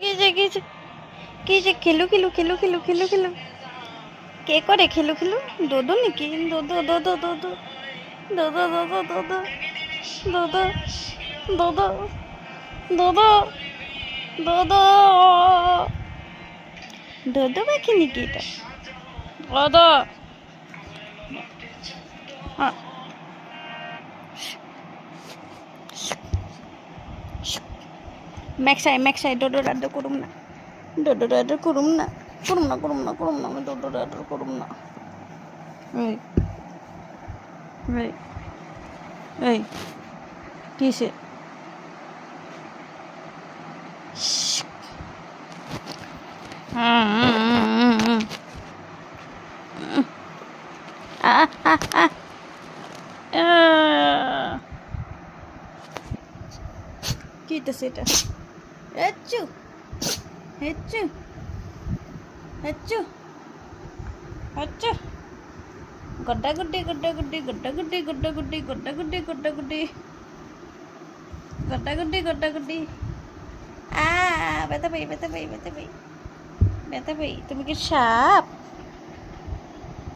কি যে খেলু খেলু খেলু খেলু খেলু খেলু কে করে খেলু খেলু দোদো নাকি দোদো দোদো দোদো দোদো দোদো দোদো দোদো দোদো দোদো দোদো দোদো পাখি নাকি এটা দোদো ম্যাক্সাই ডোডো রাড্ডো করুম না ডোডো রাড্ডো করুম না আমি ডোডো রাড্ডো করুম না এই এই এই কিসে কি তো সেটা হেচ্চু হেচ্চু হেচ্চু হেচ্চু গড্ডা গুড্ডি গড্ডা গুড্ডি গড্ডা গুড্ডি গড্ডা গুড্ডি গড্ডা গুড্ডি গড্ডা গুড্ডি গড্ডা গুড্ডি গড্ডা গুড্ডি ব্যথা পাই ব্যথা পাই ব্যথা পাই ব্যথা পাই তুমি কি সাপ